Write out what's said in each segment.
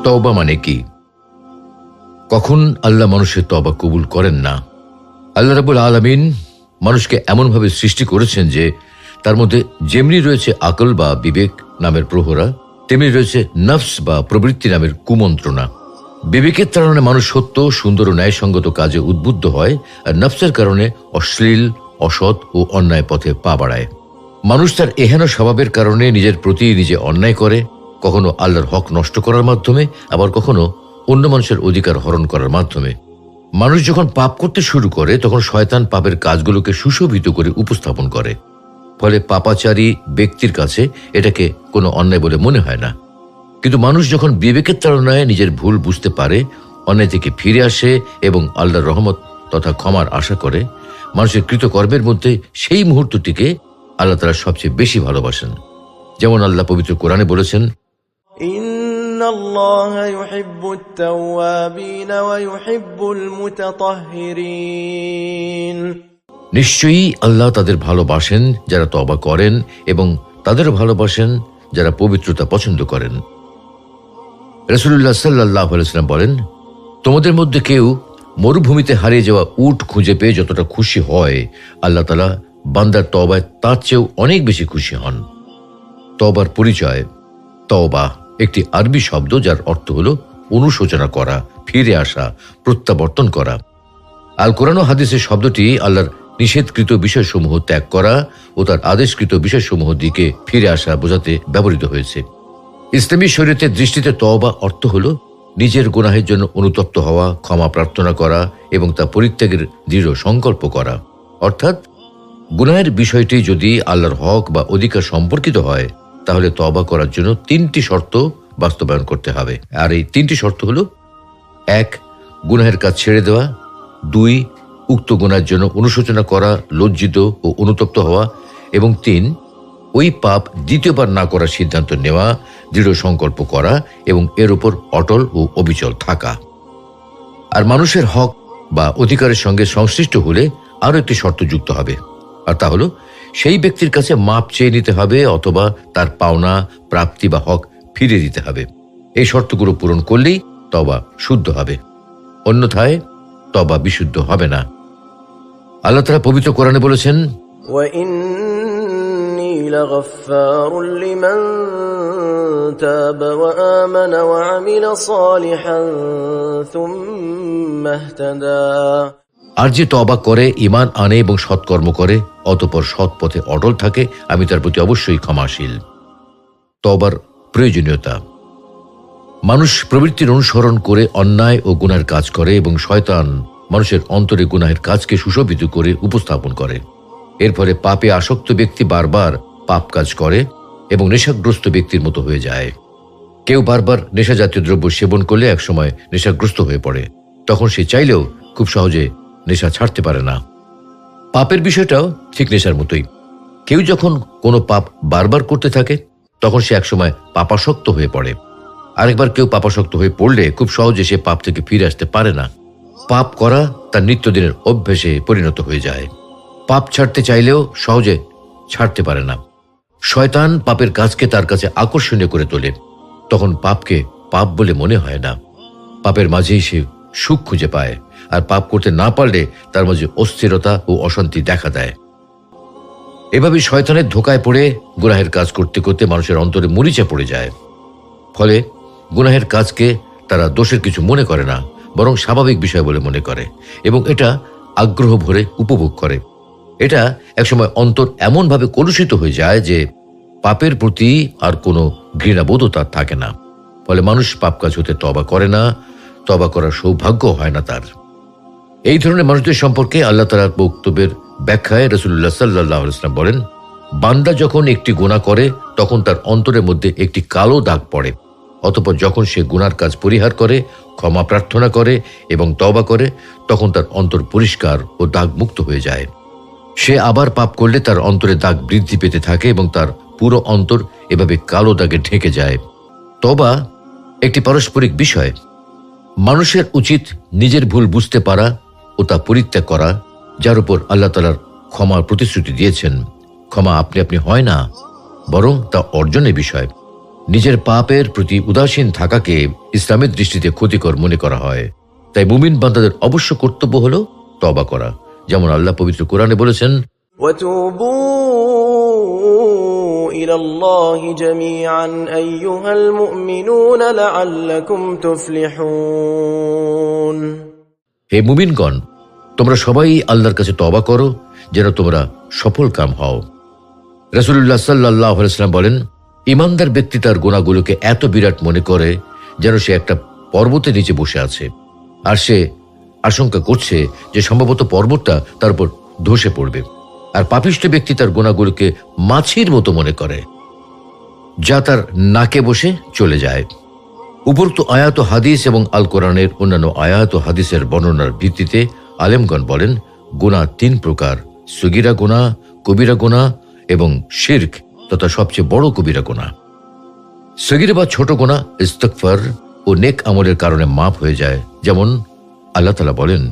তওবা মানে কি? কখন আল্লাহ মানুষের তওবা কবুল করেন না? আল্লাহ রাব্বুল আলামিন মানুষকে এমনভাবে সৃষ্টি করেছেন যে তার মধ্যে যেমনি রয়েছে আকল বা বিবেক নামের প্রহরা, তেমনি রয়েছে নফস বা প্রবৃত্তি নামের কুমন্ত্রণা। বিবেকের কারণে মানুষ সত্য, সুন্দর ও ন্যায়সঙ্গত কাজে উদ্বুদ্ধ হয়, আর নফসের কারণে অশ্লীল, অসৎ ও অন্যায় পথে পা বাড়ায়। মানুষ তার এহেন স্বভাবের কারণে নিজের প্রতি নিজে অন্যায় করে, কখনো আল্লাহর হক নষ্ট করার মাধ্যমে, আবার কখনো অন্য মানুষের অধিকার হরণ করার মাধ্যমে। মানুষ যখন পাপ করতে শুরু করে তখন শয়তান পাপের কাজগুলোকে সুশোভিত করে উপস্থাপন করে, ফলে পাপাচারী ব্যক্তির কাছে এটাকে কোনো অন্যায় বলে মনে হয় না। কিন্তু মানুষ যখন বিবেকের তাড়নায় নিজের ভুল বুঝতে পারে, অন্যায় থেকে ফিরে আসে এবং আল্লাহর রহমত তথা ক্ষমার আশা করে, মানুষের কৃতকর্মের মধ্যে সেই মুহূর্তটিকে আল্লাহ তাআলা সবচেয়ে বেশি ভালোবাসেন। যেমন আল্লাহ পবিত্র কোরআনে বলেছেন, ইন্নাল্লাহা ইউহিব্বুত তাওয়াবিন ওয়া ইউহিব্বুল মুতাতাহহিরিন। নিশ্চয়ই আল্লাহ তাদের ভালোবাসেন যারা তওবা করেন, এবং তাদেরও ভালোবাসেন যারা পবিত্রতা পছন্দ করেন। রাসূলুল্লাহ সাল্লাল্লাহু আলাইহি ওয়াসাল্লাম বলেন, তোমাদের মধ্যে কেউ মরুভূমিতে হারিয়ে যাওয়া উট খুঁজে পেয়ে যতটা খুশি হয়, আল্লাহ তাআলা বান্দার তওবায় তার চেয়েও অনেক বেশি খুশি হন। তওবার পরিচয়। তওবা একটি আরবি শব্দ যার অর্থ হল অনুশোচনা করা, ফিরে আসা, প্রত্যাবর্তন করা। আল কোরআন ও হাদিসের শব্দটি আল্লাহর নিষেধকৃত বিষয়সমূহ ত্যাগ করা ও তার আদেশকৃত বিষয়সমূহ দিকে ফিরে আসা বোঝাতে ব্যবহৃত হয়েছে। ইসলামী শরীয়তের দৃষ্টিতে তওবা অর্থ হল নিজের গুনাহের জন্য অনুতপ্ত হওয়া, ক্ষমা প্রার্থনা করা এবং তা পরিত্যাগের দৃঢ় সংকল্প করা। অর্থাৎ গুনাহের বিষয়টি যদি আল্লাহর হক বা অধিকার সম্পর্কিত হয়, তাহলে তওবা করার জন্য 3টি শর্ত বাস্তবায়ন করতে হবে। আর এই 3টি শর্ত হল: 1. গুনাহের কাজ ছেড়ে দেওয়া, 2. উক্ত গুনাহের জন্য অনুশোচনা করা, লজ্জিত ও অনুতপ্ত হওয়া, এবং 3. ওই পাপ দ্বিতীয়বার না করার সিদ্ধান্ত নেওয়া, দৃঢ় সংকল্প করা এবং এর উপর অটল ও অবিচল থাকা। আর মানুষের হক বা অধিকারের সঙ্গে সংশ্লিষ্ট হলে আরও একটি শর্ত যুক্ত হবে, আর তা হল সেই ব্যক্তির কাছে মাপ চেয়ে নিতে হবে অথবা তার পাওনা, প্রাপ্তি বা হক ফিরিয়ে দিতে হবে। এই শর্তগুলো পূরণ করলেই তওবা শুদ্ধ হবে, অন্যথায় তওবা বিশুদ্ধ হবে না। আল্লাহ তাআলা পবিত্র কোরআনে বলেছেন, ওয়া ইন্নী লাগাফফারুল লিমান তাবা ওয়া আমানা ওয়া আমিলা সালিহান সুম্মা ইহতাদা। আর যে তওবা করে, ঈমান আনে এবং সৎকর্ম করে, অতঃপর সৎ পথে অটল থাকে, আমি তার প্রতি অবশ্যই ক্ষমাশীল। তওবার প্রয়োজনীয়তা। মানুষ প্রবৃত্তির অনুসরণ করে অন্যায় ও গুনাহের কাজ করে এবং শয়তান মানুষের অন্তরে গুনাহের কাজকে সুশোভিত করে উপস্থাপন করে। এর ফলে পাপে আসক্ত ব্যক্তি বারবার পাপ কাজ করে এবং নেশাগ্রস্ত ব্যক্তির মতো হয়ে যায়। কেউ বারবার নেশা জাতীয় দ্রব্য সেবন করলে একসময় নেশাগ্রস্ত হয়ে পড়ে, তখন সে চাইলেও খুব সহজে নেশা ছাড়তে পারে না। পাপের বিষয়টাও ঠিক নেশার মতোই। কেউ যখন কোনো পাপ বারবার করতে থাকে, তখন সে একসময় পাপাসক্ত হয়ে পড়ে। আরেকবার কেউ পাপাসক্ত হয়ে পড়লে খুব সহজে সে পাপ থেকে ফিরে আসতে পারে না। পাপ করা তার নিত্যদিনের অভ্যেসে পরিণত হয়ে যায়। পাপ ছাড়তে চাইলেও সহজে ছাড়তে পারে না। শয়তান পাপের কাজকে তার কাছে আকর্ষণীয় করে তোলে, তখন পাপকে পাপ বলে মনে হয় না। পাপের মাঝেই সে সুখ খুঁজে পায়, আর পাপ করতে না পারলে তার মাঝে অস্থিরতা ও অশান্তি দেখা দেয়। এভাবে শয়তানের ধোকায় পড়ে গুনাহের কাজ করতে করতে মানুষের অন্তরে মরিচা পড়ে যায়। ফলে গুনাহের কাজকে তারা দোষের কিছু মনে করে না, বরং স্বাভাবিক বিষয় বলে মনে করে এবং এটা আগ্রহ ভরে উপভোগ করে। এটা একসময় অন্তর এমনভাবে কলুষিত হয়ে যায় যে পাপের প্রতি আর কোনো ঘৃণাবোধও তার থাকে না। ফলে মানুষ পাপ কাজ হতে তওবা করে না, তওবা করার সৌভাগ্য হয় না তার। এই ধরনের মানুষদের সম্পর্কে আল্লাহ তাআলার বক্তব্যের ব্যাখ্যায় রাসূলুল্লাহ সাল্লাল্লাহু আলাইহি ওয়াসাল্লাম বলেন, বান্দা যখন একটি গুনাহ করে তখন তার অন্তরের মধ্যে একটি কালো দাগ পড়ে। অতঃপর যখন সে গুনার কাজ পরিহার করে, ক্ষমা প্রার্থনা করে এবং তওবা করে, তখন তার অন্তর পরিষ্কার ও দাগ মুক্ত হয়ে যায়। সে আবার পাপ করলে তার অন্তরে দাগ বৃদ্ধি পেতে থাকে এবং তার পুরো অন্তর এভাবে কালো দাগে ঢেকে যায়। তওবা একটি পারস্পরিক বিষয়। মানুষের উচিত নিজের ভুল বুঝতে পারা ও তা পরিত্যাগ করা, যার উপর আল্লাহ তাআলার ক্ষমার প্রতিশ্রুতি দিয়েছেন। ক্ষমা আপনি আপনি হয় না, বরং তা অর্জনের বিষয়। নিজের পাপের প্রতি উদাসীন থাকাকে ইসলামের দৃষ্টিতে ক্ষতিকর মনে করা হয়। তাই মুমিন বান্দাদের অবশ্য কর্তব্য হলো তওবা করা, যেমন আল্লাহ পবিত্র কোরআনে বলেছেন, وتوبوا إلى الله جميعا أيها المؤمنون لعلكم تفلحون। হে মুমিনগণ, তোমরা সবাই আল্লাহর কাছে তওবা করো যেন তোমরা সফল কাম হও। রাসূলুল্লাহ সাল্লাল্লাহু আলাইহি ওয়াসাল্লাম বলেন, ঈমানদার ব্যক্তি তার গুনাহগুলোকে এত বিরাট মনে করে যেন সে একটা পর্বতের নিচে বসে আছে, আর সে আশঙ্কা করছে যে সম্ভবত পর্বতটা তার উপর ধসে পড়বে। আর পাপিষ্ঠ ব্যক্তি তার গুনাহগুলোকে মাছির মতো মনে করে, যা তার নাকে বসে চলে যায়। উপরোক্ত আয়াত ও হাদিস এবং আল কোরআনের অন্যান্য আয়াত ও হাদিসের বর্ণনার ভিত্তিতে আলেমগণ বলেন, গুনাহ 3 প্রকার: সগীরা গুনাহ, কবিরা গুনাহ এবং শিরক তথা সবচেয়ে বড় কবিরা গুনাহ। সগীরা বা ছোট গুনাহ ইস্তিগফার ও নেক আমলের কারণে মাফ হয়ে যায়, যেমন আল্লাহ তাআলা বলেন,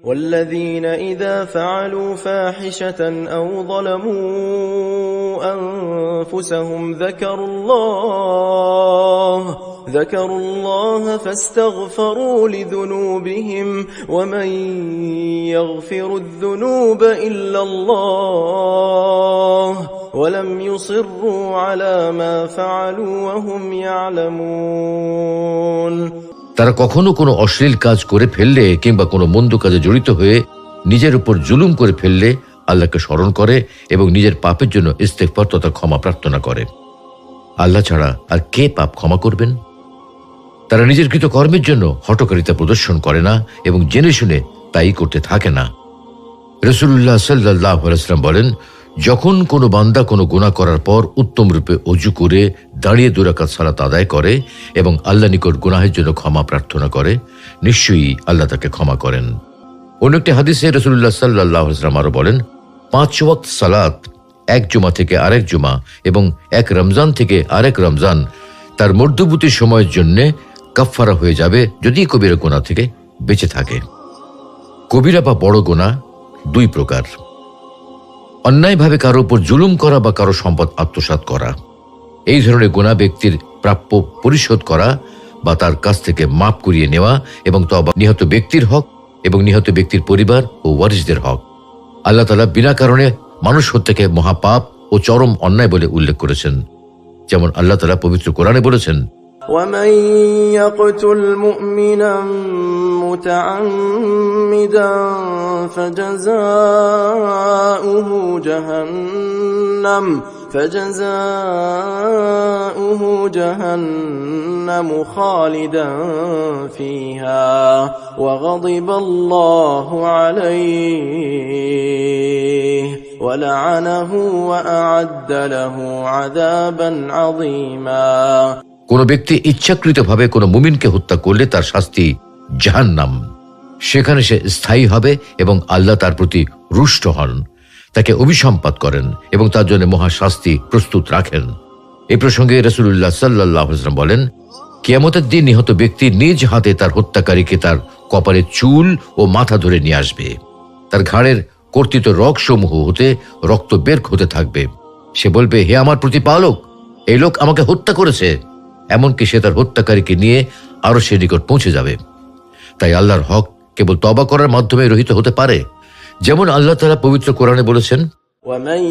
والذين إذا فعلوا فاحشة أو ظلموا أنفسهم ذكروا الله فاستغفروا لذنوبهم ومن يغفر الذنوب إلا الله ولم يصروا على ما فعلوا وهم يعلمون। তারা কখনো কোনো অশ্লীল কাজ করে ফেললে কিংবা কোনো মন্দ কাজে জড়িত হয়ে নিজের উপর জুলুম করে ফেললে আল্লাহকে স্মরণ করে এবং নিজের পাপের জন্য ইস্তেগফার তথা ক্ষমা প্রার্থনা করে। আল্লাহ ছাড়া আর কে পাপ ক্ষমা করবেন? তারা নিজের কৃত কর্মের জন্য হঠকারিতা প্রদর্শন করে না এবং জেনে শুনে তাই করতে থাকে না। রাসূলুল্লাহ সাল্লাল্লাহু আলাইহি ওয়াসাল্লাম বলেন, যখন কোনো বান্দা কোনো গুনাহ করার পর উত্তম রূপে ওযু করে দাঁড়িয়ে 2 রাকাত সালাত আদায় করে এবং আল্লাহর নিকট গুনাহের জন্য ক্ষমা প্রার্থনা করে, নিশ্চয়ই আল্লাহ তাকে ক্ষমা করেন। অন্য একটি হাদিসে রাসূলুল্লাহ সাল্লাল্লাহু আলাইহি ওয়াসাল্লাম আরো বলেন, 5 ওয়াক্ত সালাত এক জুমা থেকে আরেক জুমা এবং এক রমজান থেকে আরেক রমজান তার মধ্যবর্তী সময়ের জন্য কাফফারা হয়ে যাবে যদি কবিরা গুনাহ থেকে বেঁচে থাকে। কবিরা বা বড় গুনাহ 2 প্রকার: অন্যায়ভাবে কারো উপর জুলুম করা বা কারো সম্পদ আত্মসাৎ করা। এই ধরনের গুনাহ ব্যক্তির প্রাপ্য পরিশোধ করা বা তার কাছ থেকে মাপ করিয়ে নেওয়া এবং তওবা নিহত ব্যক্তির হক এবং নিহত ব্যক্তির পরিবার ও ওয়ারিসদের হক। আল্লাহ তাআলা বিনা কারণে মানুষ হত্যাকে মহাপাপ ও চরম অন্যায় বলে উল্লেখ করেছেন, যেমন আল্লাহ তাআলা পবিত্র কোরআনে বলেছেন, ومن يقتل مؤمنا متعمدا فجزاؤه جهنم خالدا فيها وغضب الله عليه ولعنه وأعد له عذابا عظيما। কোন ব্যক্তি ইচ্ছাকৃতভাবে কোনো মুমিনকে হত্যা করলে তার শাস্তি জাহান্নাম, সেখানে সে স্থায়ী হবে এবং আল্লাহ তার প্রতি রুষ্ট হন, তাকে অভিসম্পাত করেন এবং তার জন্য মহাশাস্তি প্রস্তুত রাখেন। এই প্রসঙ্গে রাসূলুল্লাহ সাল্লাল্লাহু আলাইহি ওয়াসাল্লাম বলেন, কিয়ামতের দিন নিহত ব্যক্তি নিজ হাতে তার হত্যাকারীকে তার কপালে চুল ও মাথা ধরে নিয়ে আসবে। তার ঘাড়ের কর্তিত রগসমূহ হতে রক্ত বের হতে থাকবে। সে বলবে, হে আমার প্রতিপালক, এই লোক আমাকে হত্যা করেছে। এমনকি সে তার হত্যাকারীকে নিয়ে আরো সে নিকট পৌঁছে যাবে। তাই আল্লাহর হক কেবল তওবা করার মাধ্যমে রহিত হতে পারে, যেমন আল্লাহ তাআলা পবিত্র কোরআনে বলেছেন, ومن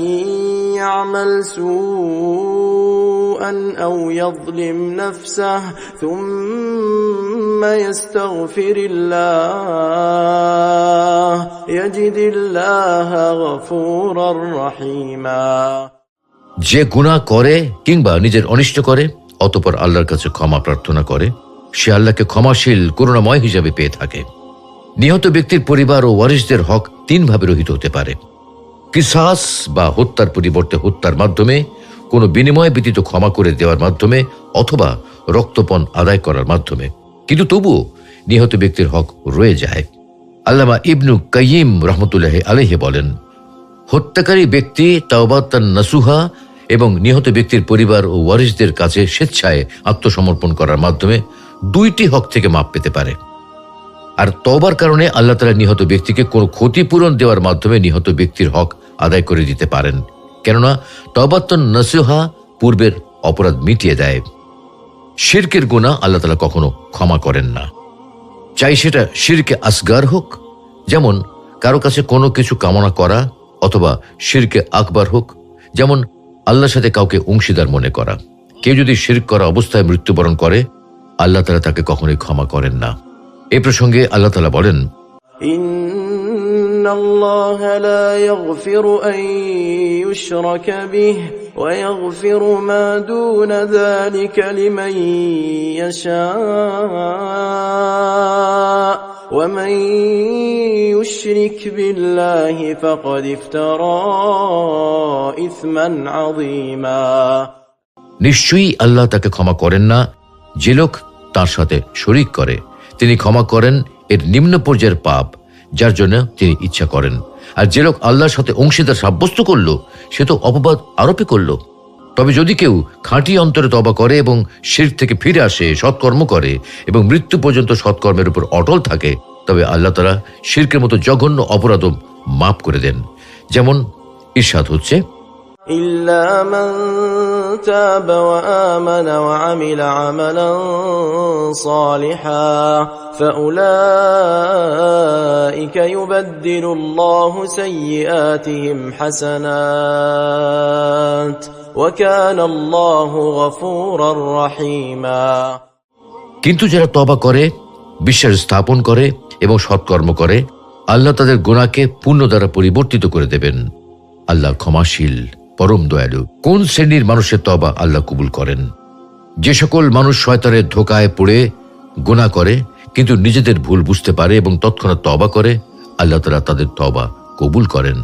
يعمل سوءا أو يظلم نفسه ثم يستغفر الله يجد الله غفورا رحيما। যে গুনাহ করে কিংবা নিজের অনিষ্ট করে অতঃপর আল্লাহর কাছে ক্ষমা প্রার্থনা করে, সে আল্লাহকে ক্ষমাশীল করুণাময় হিসাবে পেয়ে থাকে। নিহত ব্যক্তির পরিবার ও ওয়ারিসদের হক 3 ভাবে রহিত হতে পারে: কিসাস বা হত্যার পরিবর্তে হত্যার মাধ্যমে, কোনো বিনিময় ব্যতীত ক্ষমা করে দেওয়ার মাধ্যমে অথবা রক্তপণ আদায় করার মাধ্যমে। কিন্তু তবুও নিহত ব্যক্তির হক রয়ে যায়। আল্লামা ইবনু কাইয়িম রাহমাতুল্লাহি আলাইহি বলেন, হত্যাকারী ব্যক্তি তাওবাতান নাসুহা এবং নিহত ব্যক্তির পরিবার ও ওয়ারিসদের কাছে স্বেচ্ছায় আত্মসমর্পণ করার মাধ্যমে 2টি হক থেকে মাপ পেতে পারে। আর তওবার কারণে আল্লাহ তাআলা নিহত ব্যক্তিকে কোনো ক্ষতিপূরণ দেওয়ার মাধ্যমে নিহত ব্যক্তির হক আদায় করে দিতে পারেন, কেননা তওবাতুন নাসুহা পূর্বের অপরাধ মিটিয়ে দেয়। শিরকের গুনাহ আল্লাহ তাআলা কখনো ক্ষমা করেন না, চাই সেটা শিরকে আসগার হোক, যেমন কারো কাছে কোনো কিছু কামনা করা, অথবা শিরকে আকবার হোক, যেমন আল্লাহর সাথে কাউকে অংশীদার মনে করা। কেউ যদি শিরক করা অবস্থায় মৃত্যুবরণ করে, আল্লাহ তাআলা তাকে কখনোই ক্ষমা করেন না। এই প্রসঙ্গে আল্লাহ তাআলা বলেন, ইন্নাল্লাহা লা ইয়াগফিরু আন ইউশরাকা বিহি ওয়া ইয়াগফিরু মা দুনা যালিকা লিমান ইয়াশা ওয়া মান ইউশরিক বিল্লাহি ফাকাদ ইফতারা ইসমান আযীমা। নিশ্চয়ই আল্লাহ তাকে ক্ষমা করেন না যে লোক তার সাথে শরীক করে। তিনি ক্ষমা করেন এর নিম্ন পর্যায়ের পাপ, যার জন্য তিনি ইচ্ছা করেন। আর যে লোক আল্লাহর সাথে অংশীদার সাব্যস্ত করল, সে তো অপবাদ আরোপই করল। তবে যদি কেউ খাঁটি অন্তরে তওবা করে এবং শিরক থেকে ফিরে আসে, সৎকর্ম করে এবং মৃত্যু পর্যন্ত সৎকর্মের উপর অটল থাকে, তবে আল্লাহ তাআলা শিরকের মতো জঘন্য অপরাধও মাফ করে দেন। যেমন ইরশাদ হচ্ছে, ইল্লা মান তাবা ওয়া আমানা ওয়া আমিলা আমালান সালিহান ফাউলাইকা ইউবাদদিলুল্লাহু সাইয়্যাতিহিম হাসানাত ওয়া কানাল্লাহু গফুরার রহিমা। কিন্তু যারা তওবা করে, বিশ্বাস স্থাপন করে এবং সৎকর্ম করে, আল্লাহ তাদের গুনাহকে পুণ্য দ্বারা পরিবর্তিত করে দেবেন। আল্লাহ ক্ষমাশীল, পরম দয়ালু। কোন শ্রেণীর মানুষের তওবা আল্লাহ কবুল করেন? যে সকল মানুষ শয়তানের ধোঁকায় পড়ে গুনাহ করে কিন্তু নিজেদের ভুল বুঝতে পারে এবং তৎক্ষণাৎ তওবা করে, আল্লাহ তাআলা তাদের তওবা কবুল করেন।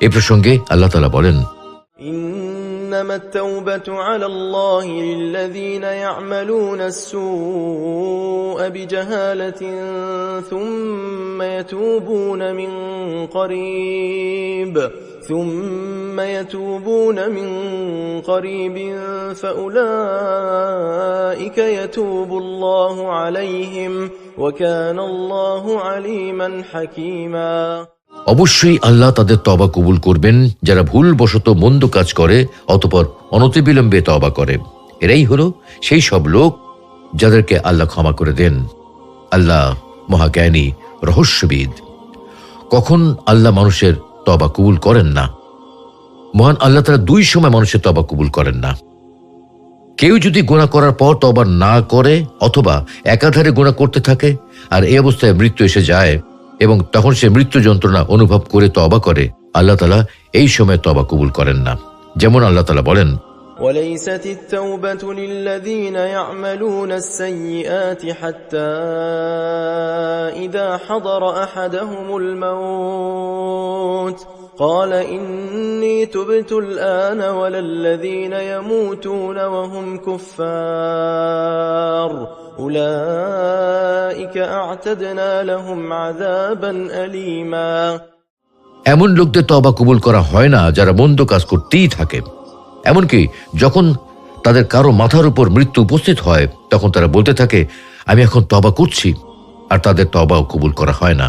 এই প্রসঙ্গে আল্লাহ তাআলা বলেন, إنما التوبة على الله للذين يعملون السوء بجهالة ثم يتوبون من قريب فأولئك يتوب الله عليهم وكان الله عليما حكيما। অবশ্যই আল্লাহ তাদের তওবা কবুল করবেন যারা ভুলবশত মন্দ কাজ করে অতঃপর অনতিবিলম্বে তওবা করে। এরাই হলো সেই সব লোক যাদেরকে আল্লাহ ক্ষমা করে দেন। আল্লাহ মহাজ্ঞানী, রহস্যবিদ। কখন আল্লাহ মানুষের তওবা কবুল করেন না? মহান আল্লাহ তাআলা দুই সময় মানুষের তওবা কবুল করেন না। কেউ যদি গুনাহ করার পর তওবা না করে অথবা একাধারে গুনাহ করতে থাকে আর এই অবস্থায় মৃত্যু এসে যায় এবং তখন সে মৃত্যু যন্ত্রণা অনুভব করে তওবা করে, আল্লাহ তাআলা এই সময় তওবা কবুল করেন না। যেমন আল্লাহ তাআলা বলেন, وليست التوبة للذين يعملون السيئات حتى إذا حضر أحدهم الموت قال إني تبت الآن ولا الذين يموتون وهم كفار أولئك أعتدنا لهم عذابا أليما। এমন লোকদের তওবা কবুল করা হয় না যারা মন্দ কাজ করতেই থাকে। এমনকি যখন তাদের কারো মাথার উপর মৃত্যু উপস্থিত হয় তখন তারা বলতে থাকে, আমি এখন তওবা করছি, আর তাদের তওবাও কবুল করা হয় না।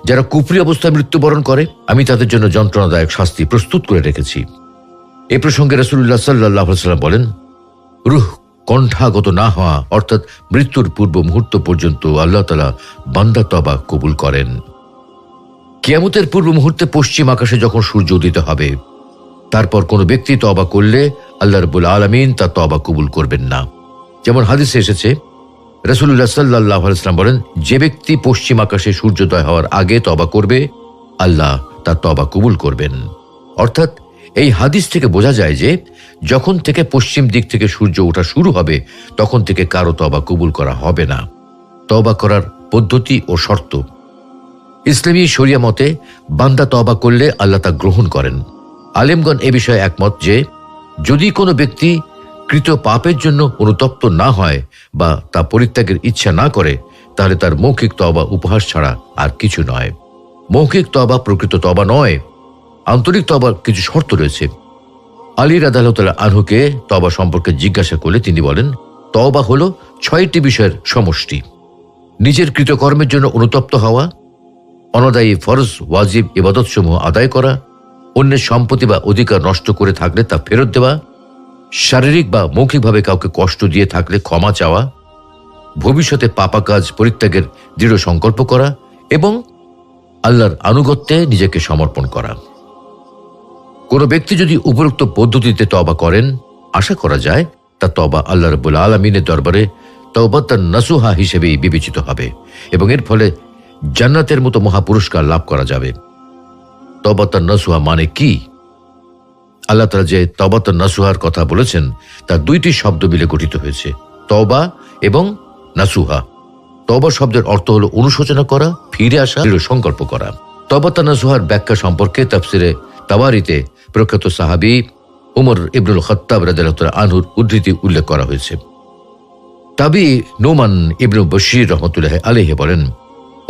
যারা কুফরি অবস্থায় মৃত্যুবরণ করে, আমি তাদের জন্য যন্ত্রণাদায়ক শাস্তি প্রস্তুত করে রেখেছি। এই প্রসঙ্গে রাসূলুল্লাহ সাল্লাল্লাহু আলাইহি ওয়াসাল্লাম বলেন, রূহ কণ্ঠাগত না হওয়া অর্থাৎ মৃত্যুর পূর্ব মুহূর্ত পর্যন্ত আল্লাহ তাআলা বান্দার তওবা কবুল করেন। কিয়ামতের পূর্ব মুহূর্তে পশ্চিম আকাশে যখন সূর্য উদিত হবে, তারপর কোনো ব্যক্তি তওবা করলে আল্লাহ রাব্বুল আলামিন তার তওবা কবুল করবেন না। যেমন হাদিসে এসেছে, রাসূলুল্লাহ সাল্লাল্লাহু আলাইহি ওয়াসাল্লাম বলেন, যে ব্যক্তি পশ্চিম আকাশে সূর্যোদয় হওয়ার আগে তওবা করবে, আল্লাহ তার তওবা কবুল করবেন। অর্থাৎ এই হাদিস থেকে বোঝা যায় যে যখন থেকে পশ্চিম দিক থেকে সূর্য ওঠা শুরু হবে তখন থেকে কারো তওবা কবুল করা হবে না। তওবা করার পদ্ধতি ও শর্ত। ইসলামী শরিয়া মতে বান্দা তওবা করলে আল্লাহ তা গ্রহণ করেন। আলেমগণ এ বিষয়ে একমত যে যদি কোনো ব্যক্তি কৃত পাপের জন্য অনুতপ্ত না হয় বা তা পরিত্যাগের ইচ্ছা না করে, তাহলে তার মৌখিক তওবা উপহাস ছাড়া আর কিছু নয়। মৌখিক তওবা প্রকৃত তওবা নয়। আন্তরিক তওবার কিছু শর্ত রয়েছে। আলী রাদিয়াল্লাহু তাআলা আনহুকে তওবা সম্পর্কে জিজ্ঞাসা করলে তিনি বলেন, তওবা হলো 6টি বিষয়ের সমষ্টি। নিজের কৃতকর্মের জন্য অনুতপ্ত হওয়া, অনাদায়ী ফরজ ওয়াজিব ইবাদতসমূহ আদায় করা, অন্যের সম্পত্তি বা অধিকার নষ্ট করে থাকলে তা ফেরত দেওয়া, শারীরিক বা মৌখিকভাবে কাউকে কষ্ট দিয়ে থাকলে ক্ষমা চাওয়া, ভবিষ্যতে পাপা কাজ পরিত্যাগের দৃঢ় সংকল্প করা এবং আল্লাহর আনুগত্যে নিজেকে সমর্পণ করা। কোন ব্যক্তি যদি উপরোক্ত পদ্ধতিতে তওবা করেন, আশা করা যায় তা তওবা আল্লাহ রাব্বুল আলামিনের দরবারে তওবাতান নাসুহা হিসেবেই বিবেচিত হবে এবং এর ফলে জান্নাতের মতো মহাপুরস্কার লাভ করা যাবে। তওবাতান নাসুহা মানে কি? আল্লাহ তাআলা যে তওবাতান নাসুহার কথা বলেছেন তা দুইটি শব্দ মিলে গঠিত হয়েছে, তওবা এবং নাসুহা। তওবা শব্দের অর্থ হলো অনুশোচনা করা, ফিরে আসা, দৃঢ় সংকল্প করা। তওবাতান নাসুহার ব্যাখ্যা সম্পর্কে তাফসিরে তাবারিতে প্রখ্যাত সাহাবী উমর ইবনুল খাত্তাব রাদিয়াল্লাহু তাআলা আনহুর উদ্ধৃতি উল্লেখ করা হয়েছে। তাবি নোমান ইবনু বশীর রহমতুল্লাহ আলাইহি বলেন,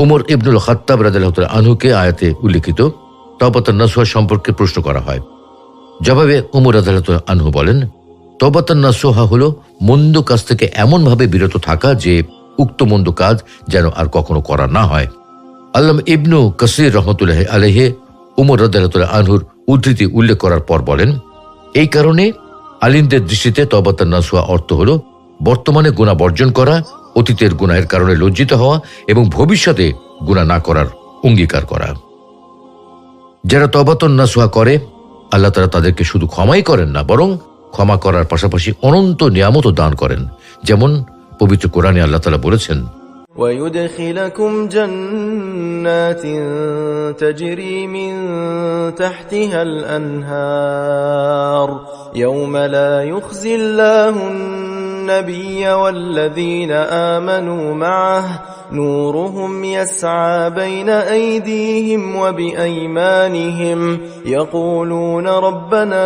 উমর ইবনুল খাত্তাব রাদিয়াল্লাহু তাআলা আনহুকে আয়াতে উল্লেখিত তওবাতান নাসুহা সম্পর্কে প্রশ্ন করা হয়। জবাবে উমর রাদিয়াল্লাহু তাআলা আনহু বলেন, তওবাতান নাসুহা হলো মন্দ কাজ থেকে এমনভাবে বিরত থাকা যে উক্ত মন্দ কাজ যেন আর কখনো করা না হয়। আল্লামা ইবনু কাসির রহমতুল্লাহ আলাইহি উমর রাদিয়াল্লাহু তাআলা আনহুর উদ্ধৃতি উল্লেখ করার পর বলেন, এই কারণে আলিমদের দৃষ্টিতে তওবাতান নাসুহা অর্থ হলো বর্তমানে গুনাহ বর্জন করা, অতীতের গুনাহের কারণে লজ্জিত হওয়া এবং ভবিষ্যতে গুনাহ না করার অঙ্গীকার করা। যারা তওবাতান নাসুহা করে, আল্লাহ তাআলা তাদেরকে শুধু ক্ষমাই করেন না, বরং ক্ষমা করার পাশাপাশি অনন্ত নিয়ামতও দান করেন। যেমন পবিত্র কোরআনে আল্লাহ তাআলা বলেছেন, ويدخلكم جنات تجري من تحتها الأنهار يوم لا يخزي الله النبي والذين آمنوا معه نورهم يسعى بين أيديهم وبأيمانهم يقولون ربنا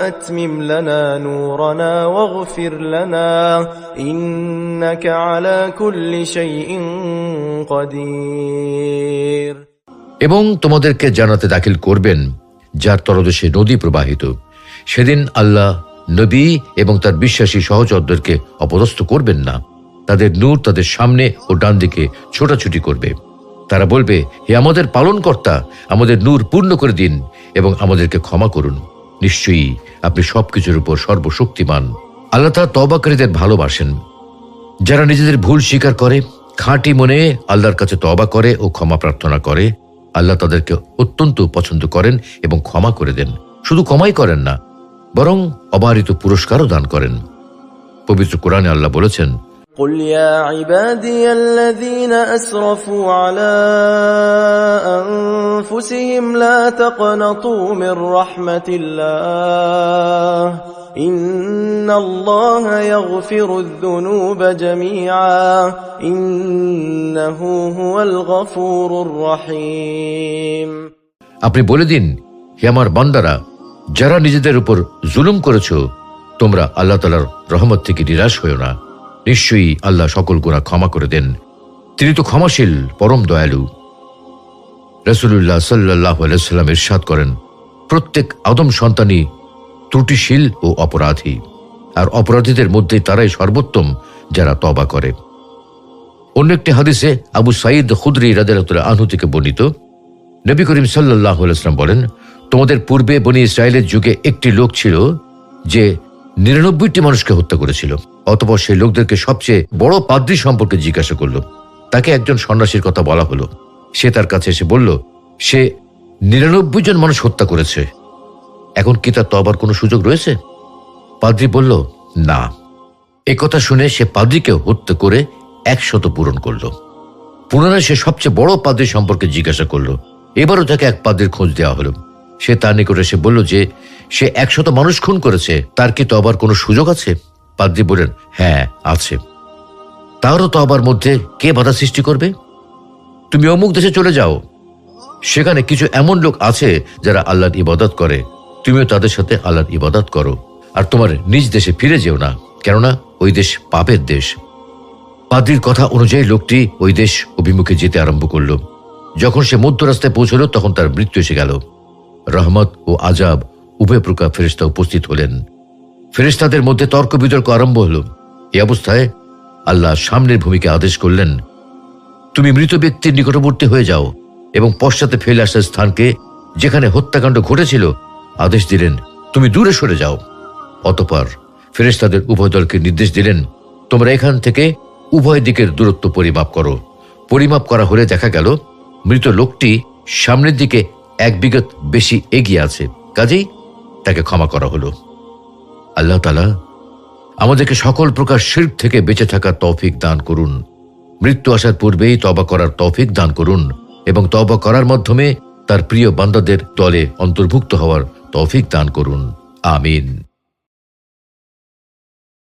أتمم لنا نورنا واغفر لنا إنك على كل شيء قدير। এবং তোমাদেরকে জান্নাতে দাখিল করবেন যার তলদেশে নদী প্রবাহিত। সেদিন আল্লাহ নবী এবং তার বিশ্বাসী সহচরদেরকে অপদস্থ করবেন না। তাদের নূর তাদের সামনে ও ডান দিকে ছোটাছুটি করবে। তারা বলবে, হে আমাদের পালনকর্তা, আমাদের নূর পূর্ণ করে দিন এবং আমাদেরকে ক্ষমা করুন। নিশ্চয়ই আপনি সবকিছুর উপর সর্বশক্তিমান। আল্লাহ তাআলা তওবাকারীদের ভালোবাসেন। যারা নিজেদের ভুল স্বীকার করে, খাঁটি মনে আল্লাহর কাছে তওবা করে ও ক্ষমা প্রার্থনা করে, আল্লাহ তাদেরকে অত্যন্ত পছন্দ করেন এবং ক্ষমা করে দেন। শুধু ক্ষমাই করেন না, বরং অবারিত পুরস্কারও দান করেন। পবিত্র কোরআনে আল্লাহ বলেছেন, قل يا عبادي الذين أسرفوا على أنفسهم لا تقنطوا من رحمة الله إن الله يغفر الذنوب جميعا إنه هو الغفور الرحيم। আপনি বলে দিন, হে আমার বান্দারা, যারা নিজেদের উপর জুলুম করেছো, তোমরা আল্লাহ তাআলার রহমত থেকে নিরাশ হয়ো না। নিশ্চয়ই আল্লাহ সকল গুনাহ ক্ষমা করে দেন। তিনি তো ক্ষমাশীল, পরম দয়ালু। রাসূলুল্লাহ সাল্লাল্লাহু আলাইহি ওয়াসাল্লাম ইরশাদ করেন, প্রত্যেক আদম সন্তানই ত্রুটিশীল ও অপরাধী, আর অপরাধীদের মধ্যে তারাই সর্বোত্তম যারা তওবা করে। অন্য একটি হাদিসে আবু সাঈদ খুদরি রাদিয়াল্লাহু তাআলা আনহু থেকে বর্ণিত, নবী করিম সাল্লাল্লাহু আলাইহি ওয়াসাল্লাম বলেন, তোমাদের পূর্বে বনী ইসরায়েলের যুগে একটি লোক ছিল যে 99টি মানুষকে হত্যা করেছিল। অতঃপর সেই লোকদেরকে সবচেয়ে বড় পাদ্রী সম্পর্কে জিজ্ঞাসা করল। তাকে একজন সন্ন্যাসীর কথা বলা হলো। সে তার কাছে এসে বলল, সে 99 জন মানুষ হত্যা করেছে, এখন কি তার তওবার কোনো সুযোগ রয়েছে? পাদ্রী বলল, না। একথা শুনে সে পাদ্রীকে হত্যা করে 100 পূরণ করল। পুনরায় সে সবচেয়ে বড় পাদ্রী সম্পর্কে জিজ্ঞাসা করল। এবারও তাকে এক পাদ্রীর খোঁজ দেওয়া হলো। সে তার নিকট এসে বলল যে সে 100 মানুষ খুন করেছে, তার কি তওবার কোনো সুযোগ আছে? পাদ্রী বললেন, হ্যাঁ আছে। তারও তওবার মধ্যে কে বাধা সৃষ্টি করবে? তুমি অমুক দেশে চলে যাও, সেখানে কিছু এমন লোক আছে যারা আল্লাহর ইবাদত করে, তুমিও তাদের সাথে আল্লাহর ইবাদত করো, আর তোমার নিজ দেশে ফিরে যেও না, কেননা ওই দেশ পাপের দেশ। পাদ্রীর কথা অনুযায়ী লোকটি ওই দেশ অভিমুখে যেতে আরম্ভ করল। যখন সে মধ্য রাস্তায় পৌঁছল, তখন তার মৃত্যু এসে গেল। রহমত ও আজাব উভয় প্রকার ফেরেশতা উপস্থিত হলেন। ফেরেশতাদের মধ্যে তর্ক বিতর্ক আরম্ভ হল। এই অবস্থায় আল্লাহ সামনের ভূমিকে আদেশ করলেন, তুমি মৃত ব্যক্তির নিকটবর্তী হয়ে যাও এবং পশ্চাতে ফেলে আসা স্থানকে যেখানে হত্যাকাণ্ড ঘটেছিল আদেশ দিলেন, তুমি দূরে সরে যাও। অতঃপর ফেরেশতাদের উভয় দলকে নির্দেশ দিলেন, তোমরা এখান থেকে উভয় দিকের দূরত্ব পরিমাপ করো। পরিমাপ করা হলে দেখা গেল মৃত লোকটি সামনের দিকে 1 বিঘত বেশি এগিয়ে আছে, কাজেই তাকে ক্ষমা করা হলো। আল্লাহ তাআলা আমাদেরকে সকল প্রকার শিরক থেকে বেঁচে থাকার তৌফিক দান করুন। মৃত্যু আসার পূর্বেই তওবা করার তৌফিক দান করুন এবং তওবা করার মাধ্যমে তার প্রিয় বান্দাদের দলে অন্তর্ভুক্ত হওয়ার তৌফিক দান করুন। আমিন।